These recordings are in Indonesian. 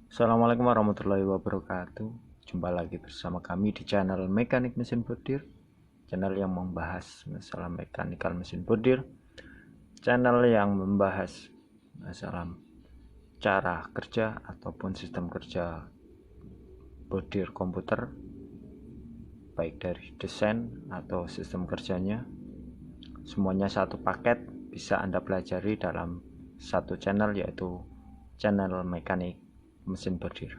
Assalamualaikum warahmatullahi wabarakatuh. Jumpa lagi bersama kami di channel Mekanik Mesin Bordir, channel yang membahas masalah mekanikal mesin bordir, channel yang membahas masalah cara kerja ataupun sistem kerja bordir komputer, baik dari desain atau sistem kerjanya. Semuanya satu paket, bisa Anda pelajari dalam satu channel, yaitu channel Mekanik Mesin Bordir.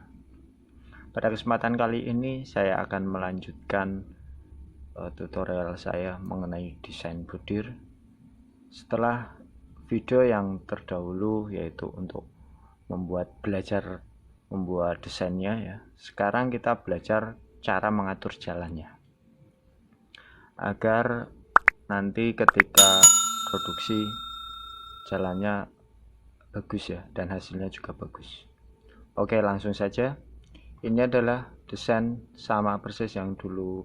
Pada kesempatan kali ini saya akan melanjutkan tutorial saya mengenai desain bordir setelah video yang terdahulu, yaitu untuk belajar membuat desainnya ya. Sekarang kita belajar cara mengatur jalannya agar nanti ketika produksi jalannya bagus ya, dan hasilnya juga bagus. Oke, langsung saja. Ini adalah desain sama persis yang dulu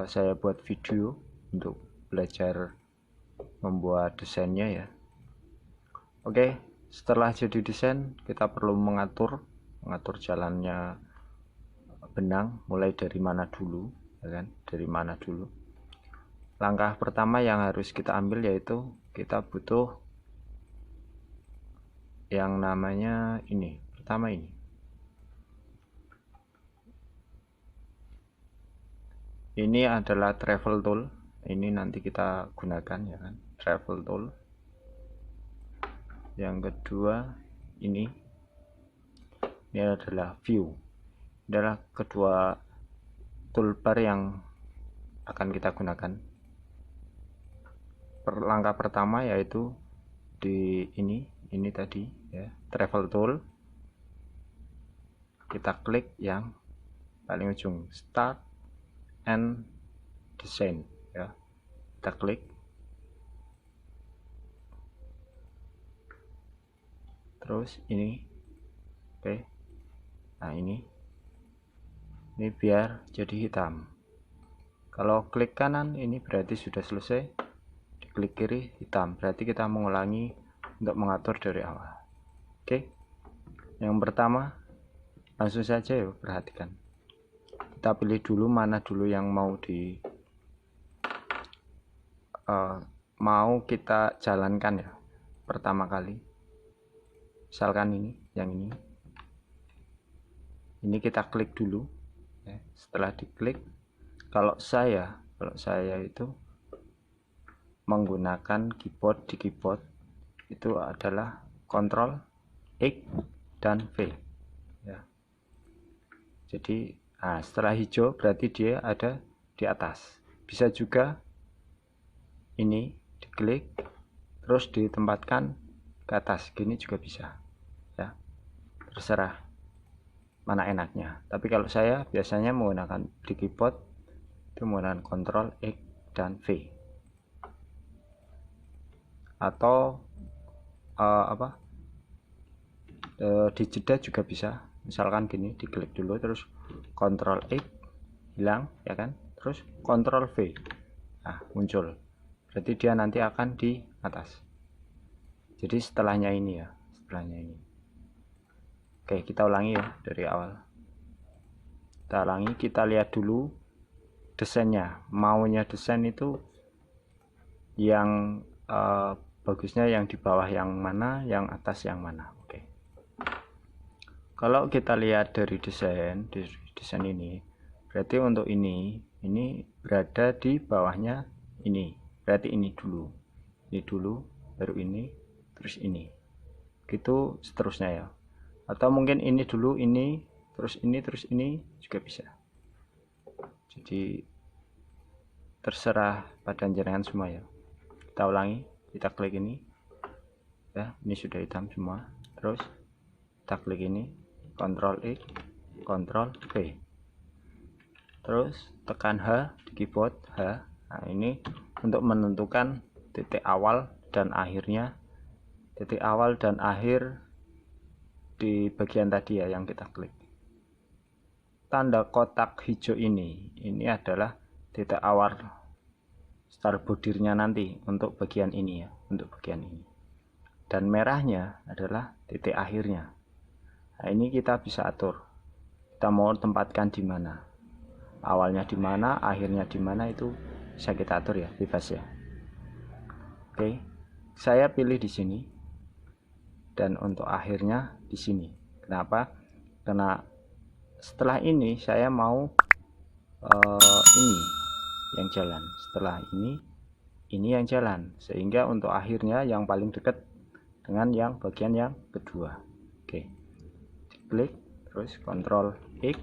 saya buat video untuk belajar membuat desainnya ya. Oke, setelah jadi desain kita perlu mengatur jalannya benang mulai dari mana dulu, ya kan? Dari mana dulu. Langkah pertama yang harus kita ambil yaitu kita butuh yang namanya ini. Pertama ini adalah travel tool. Ini nanti kita gunakan ya kan, travel tool. Yang kedua ini adalah view. Ini adalah kedua toolbar yang akan kita gunakan. Langkah pertama yaitu di ini tadi ya, travel tool. Kita klik yang paling ujung, start and design ya. Kita klik, terus ini oke. Nah ini biar jadi hitam. Kalau klik kanan ini berarti sudah selesai, diklik kiri hitam, berarti kita mengulangi untuk mengatur dari awal. Oke, yang pertama langsung saja ya, perhatikan. Kita pilih dulu mana dulu yang mau kita jalankan ya pertama kali. Misalkan yang ini kita klik dulu ya. Setelah diklik, kalau saya itu menggunakan keyboard, di keyboard itu adalah Ctrl X dan V ya. Jadi setelah hijau berarti dia ada di atas. Bisa juga ini diklik terus ditempatkan ke atas, gini juga bisa ya, terserah mana enaknya. Tapi kalau saya biasanya menggunakan di keyboard itu menggunakan Ctrl X dan V, atau di jeda juga bisa. Misalkan gini, diklik dulu terus Ctrl X hilang ya kan, terus Ctrl V, muncul, berarti dia nanti akan di atas. Jadi setelahnya ini ya, Oke, kita ulangi ya dari awal. Kita ulangi, kita lihat dulu desainnya. Maunya desain itu yang bagusnya yang di bawah yang mana, yang atas yang mana. Oke. Kalau kita lihat dari desain ini, berarti untuk ini berada di bawahnya ini. Berarti ini dulu, baru ini, terus ini. Gitu seterusnya ya. Atau mungkin ini dulu, ini, terus ini juga bisa. Jadi terserah pada jenengan semua ya. Kita ulangi, kita klik ini ya, ini sudah hitam semua. Terus kita klik ini, Ctrl X, Ctrl V, terus tekan H di keyboard, H. Nah ini untuk menentukan titik awal dan akhirnya, titik awal dan akhir di bagian tadi ya yang kita klik. Tanda kotak hijau ini adalah titik awal start bordirnya nanti untuk bagian ini ya, untuk bagian ini. Dan merahnya adalah titik akhirnya. Nah, ini kita bisa atur. Kita mau tempatkan di mana. Awalnya di mana, akhirnya di mana, itu bisa kita atur ya, bebas ya. Oke. Saya pilih di sini. Dan untuk akhirnya di sini. Kenapa? Karena setelah ini saya mau ini yang jalan. Setelah ini yang jalan. Sehingga untuk akhirnya yang paling dekat dengan yang bagian yang kedua. Oke. Klik, terus Ctrl X,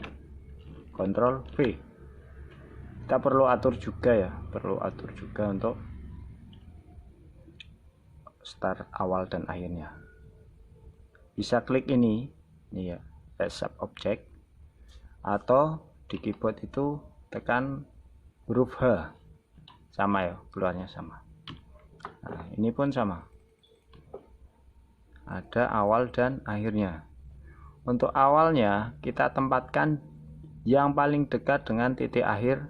Ctrl V. Kita perlu atur juga ya, perlu atur juga untuk start awal dan akhirnya. Bisa klik ini ya, Reset Object, atau di keyboard itu tekan huruf H, sama ya, keluarnya sama. Nah, ini pun sama, ada awal dan akhirnya. Untuk awalnya kita tempatkan yang paling dekat dengan titik akhir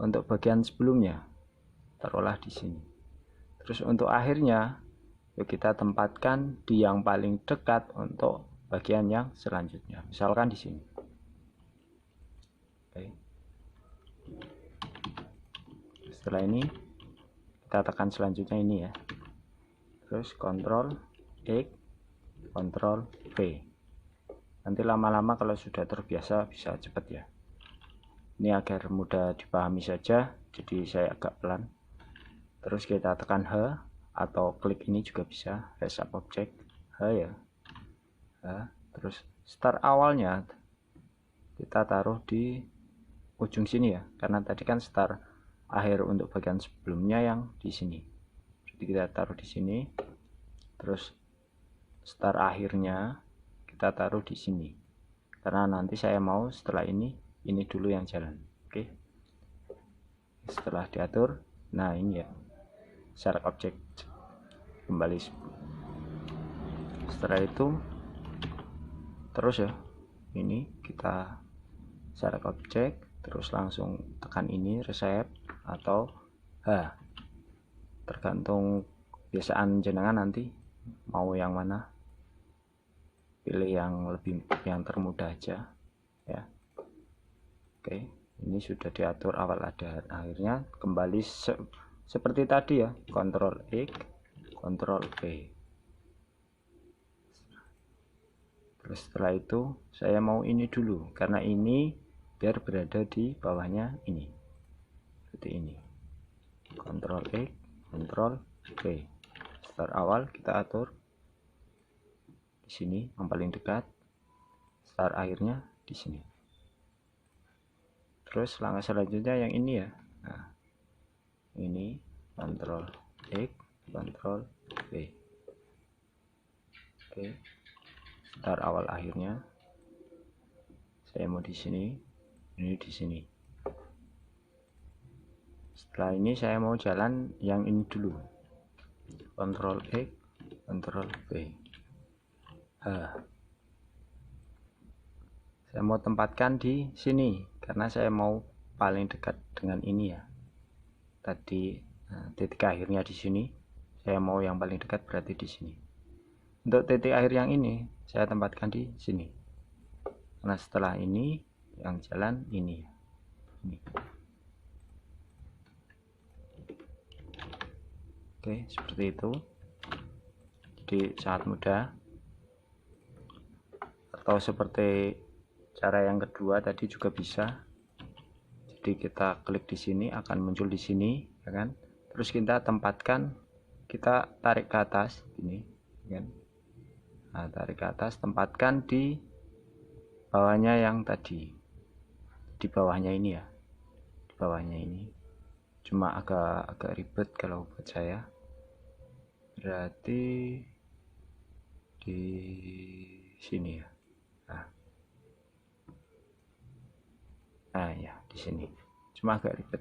untuk bagian sebelumnya, taruhlah di sini. Terus untuk akhirnya yuk kita tempatkan di yang paling dekat untuk bagian yang selanjutnya, misalkan di sini. Oke. Setelah ini kita tekan selanjutnya ini ya, terus Ctrl X, Ctrl V. Nanti lama-lama kalau sudah terbiasa bisa cepat ya. Ini agar mudah dipahami saja, jadi saya agak pelan. Terus kita tekan H, atau klik ini juga bisa, Reset Object, H ya, H. Terus start awalnya kita taruh di ujung sini ya, karena tadi kan start akhir untuk bagian sebelumnya yang di sini. Jadi kita taruh di sini, terus start akhirnya kita taruh di sini, karena nanti saya mau setelah ini dulu yang jalan. Oke. Setelah diatur, nah ini ya, select object, kembali. Setelah itu terus ya, ini kita select object, terus langsung tekan ini reset atau H, tergantung biasaan jenengan nanti mau yang mana. Pilih yang termudah aja ya. Oke, ini sudah diatur awal ada akhirnya. Kembali seperti tadi ya, Ctrl X, Ctrl V. Terus setelah itu saya mau ini dulu, karena ini biar berada di bawahnya ini, seperti ini. Ctrl X, Ctrl V. Start awal kita atur di sini yang paling dekat, start akhirnya di sini. Terus langkah selanjutnya yang ini ya. Nah, ini Ctrl X, Ctrl V. Oke. Start awal akhirnya. Saya mau di sini, ini di sini. Setelah ini saya mau jalan yang ini dulu. Ctrl X, Ctrl V. Saya mau tempatkan di sini karena saya mau paling dekat dengan ini ya. Tadi titik akhirnya di sini, saya mau yang paling dekat berarti di sini. Untuk titik akhir yang ini saya tempatkan di sini. Karena setelah ini yang jalan ini. Oke, seperti itu. Jadi sangat mudah. Atau seperti cara yang kedua tadi juga bisa. Jadi kita klik di sini akan muncul di sini, ya kan? Terus kita tempatkan, kita tarik ke atas ini, ya kan? Nah, tarik ke atas, tempatkan di bawahnya yang tadi, di bawahnya ini ya, di bawahnya ini. Cuma agak ribet kalau buat saya. Berarti di sini ya. Nah ya, di sini. Cuma agak ribet.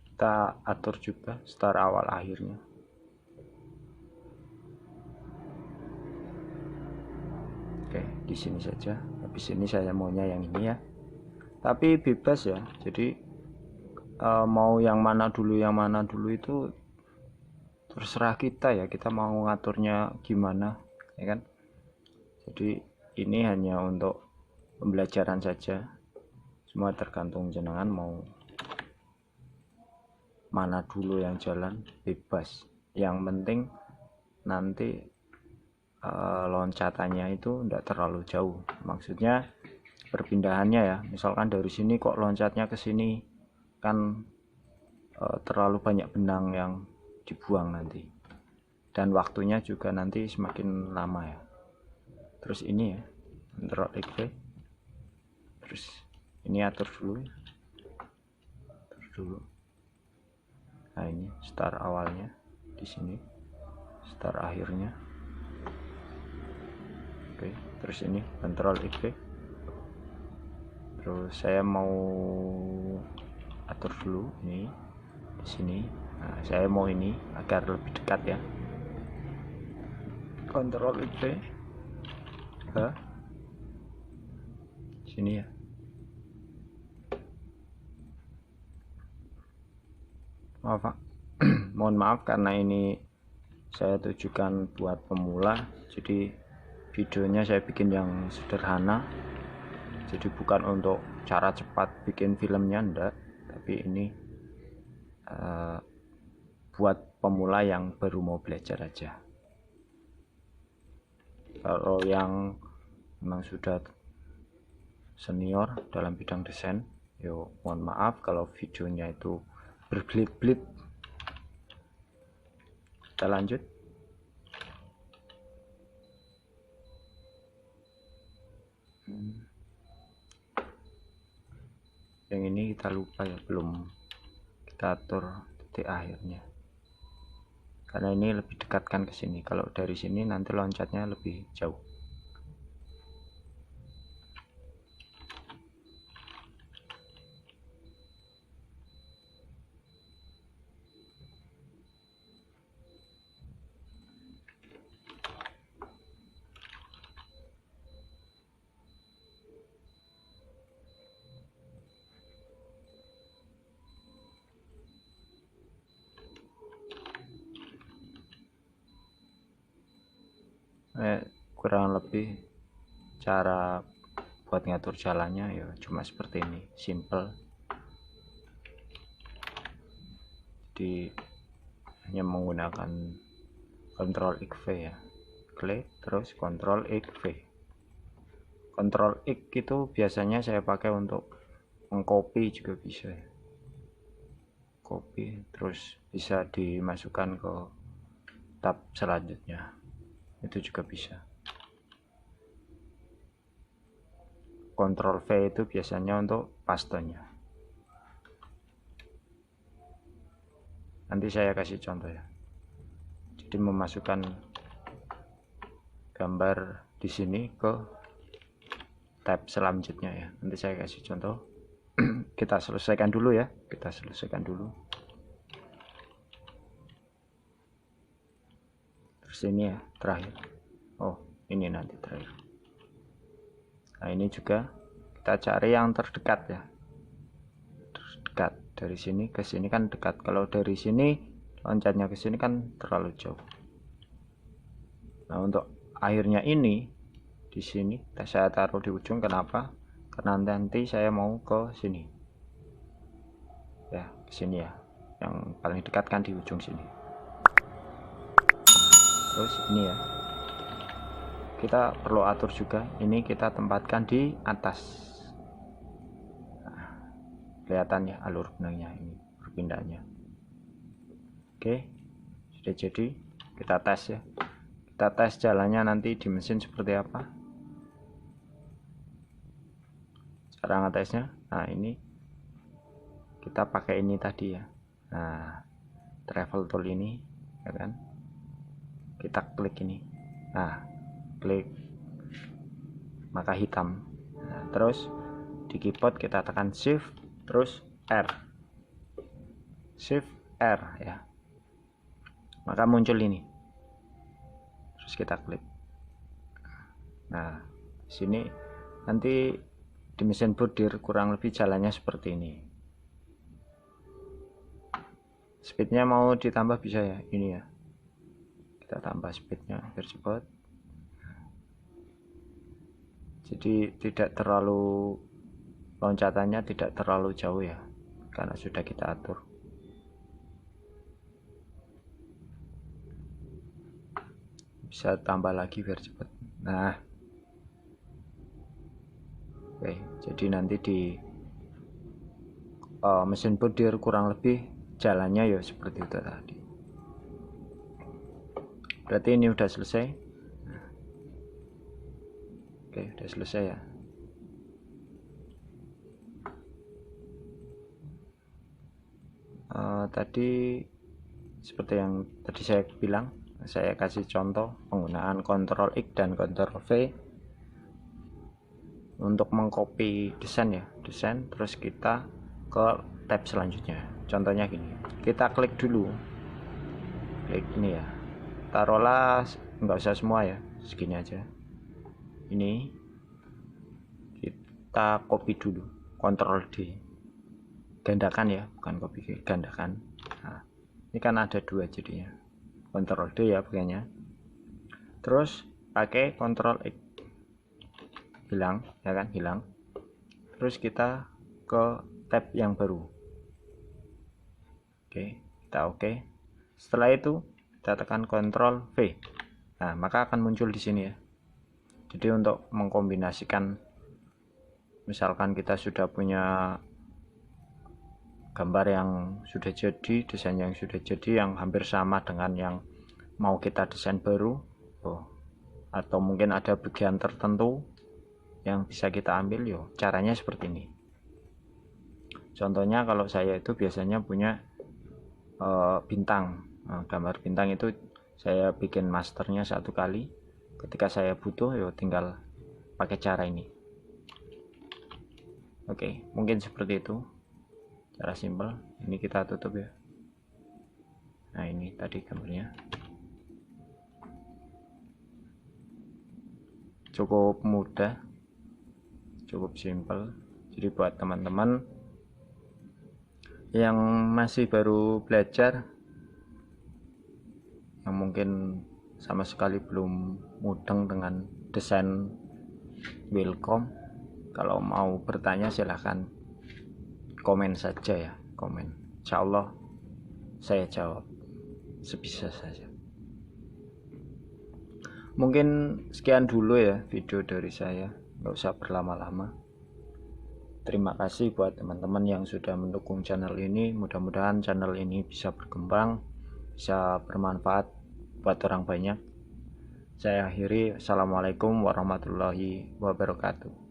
Kita atur juga start awal akhirnya. Oke, di sini saja. Habis ini saya maunya yang ini ya. Tapi bebas ya. Jadi mau yang mana dulu itu terserah kita ya. Kita mau ngaturnya gimana, ya kan? Jadi ini hanya untuk pembelajaran saja, semua tergantung jenengan mau mana dulu yang jalan, bebas. Yang penting nanti loncatannya itu tidak terlalu jauh, maksudnya perpindahannya ya. Misalkan dari sini kok loncatnya ke sini, kan terlalu banyak benang yang dibuang nanti, dan waktunya juga nanti semakin lama ya. Terus ini ya, Ctrl X V, terus ini atur dulu. Nah ini start awalnya di sini, start akhirnya. Oke, terus ini Ctrl X V. Terus saya mau atur dulu ini di sini. Nah, saya mau ini agar lebih dekat ya. Ctrl X V ke sini ya. Maaf Pak. Mohon maaf karena ini saya tujukan buat pemula, jadi videonya saya bikin yang sederhana. Jadi bukan untuk cara cepat bikin filmnya, enggak, tapi ini buat pemula yang baru mau belajar aja. Kalau yang memang sudah senior dalam bidang desain, yo mohon maaf kalau videonya itu berbelit-belit. Kita lanjut. Yang ini kita lupa ya, belum kita atur titik akhirnya, karena ini lebih dekatkan ke sini. Kalau dari sini nanti loncatnya lebih jauh. Kurang lebih cara buat ngatur jalannya ya cuma seperti ini, simple. Jadi hanya menggunakan Ctrl X V ya, klik terus Ctrl X V. Ctrl X itu biasanya saya pakai untuk mengcopy juga bisa ya. Copy terus bisa dimasukkan ke tab selanjutnya, itu juga bisa. Ctrl V itu biasanya untuk pastenya. Nanti saya kasih contoh ya. Jadi memasukkan gambar di sini ke tab selanjutnya ya. Nanti saya kasih contoh. Kita selesaikan dulu ya. Kita selesaikan dulu. Terus ini ya terakhir. Oh, ini nanti terakhir. Nah, ini juga kita cari yang terdekat ya. Terdekat dari sini ke sini kan dekat. Kalau dari sini loncatnya ke sini kan terlalu jauh. Nah, untuk akhirnya ini di sini saya taruh di ujung. Kenapa? Karena nanti saya mau ke sini. Ya, ke sini ya. Yang paling dekat kan di ujung sini. Terus ini ya. Kita perlu atur juga, ini kita tempatkan di atas. Nah, kelihatan ya alur benangnya ini berpindahnya. Oke, sudah jadi. Kita tes ya. Kita tes jalannya nanti di mesin seperti apa. Cara ngetesnya, nah ini kita pakai ini tadi ya. Nah, travel tool ini ya kan. Kita klik ini. Nah, klik maka hitam. Nah, terus di keyboard kita tekan shift terus R, shift R ya, maka muncul ini. Terus kita klik. Nah, sini nanti di mesin bordir kurang lebih jalannya seperti ini. Speednya mau ditambah bisa ya, ini ya. Kita tambah speednya biar cepat. jadi tidak terlalu, loncatannya tidak terlalu jauh ya, karena sudah kita atur. Bisa tambah lagi biar cepat. Nah, oke, jadi nanti di mesin bordir kurang lebih jalannya ya seperti itu tadi. Berarti ini udah selesai. Oke, udah selesai ya. Tadi seperti yang tadi saya bilang, saya kasih contoh penggunaan Ctrl X dan Ctrl V untuk mengcopy desain ya, desain, terus kita ke tab selanjutnya. Contohnya gini, kita klik dulu, klik ini ya, taruhlah nggak usah semua ya, segini aja. Ini kita copy dulu, Ctrl D, gandakan ya, bukan copy, gandakan. Nah, ini kan ada dua jadinya, Ctrl D ya pakainya, terus pakai Ctrl X, hilang ya kan, hilang. Terus kita ke tab yang baru. Oke, kita oke. Setelah itu kita tekan Ctrl V. Nah, maka akan muncul di sini ya. Jadi untuk mengkombinasikan, misalkan kita sudah punya gambar yang sudah jadi, desain yang sudah jadi, yang hampir sama dengan yang mau kita desain baru, atau mungkin ada bagian tertentu yang bisa kita ambil, yo caranya seperti ini. Contohnya kalau saya itu biasanya punya bintang, gambar bintang itu saya bikin masternya satu kali, ketika saya butuh yo tinggal pakai cara ini. Oke, mungkin seperti itu cara simple. Ini kita tutup ya. Nah, ini tadi gambarnya cukup mudah, cukup simple. Jadi buat teman-teman yang masih baru belajar, yang mungkin sama sekali belum mudeng dengan desain welcome, kalau mau bertanya silahkan komen saja ya, komen. Insya Allah saya jawab sebisa saja. Mungkin sekian dulu ya video dari saya, nggak usah berlama-lama. Terima kasih buat teman-teman yang sudah mendukung channel ini. Mudah-mudahan channel ini bisa berkembang, bisa bermanfaat buat orang banyak. Saya akhiri, assalamualaikum warahmatullahi wabarakatuh.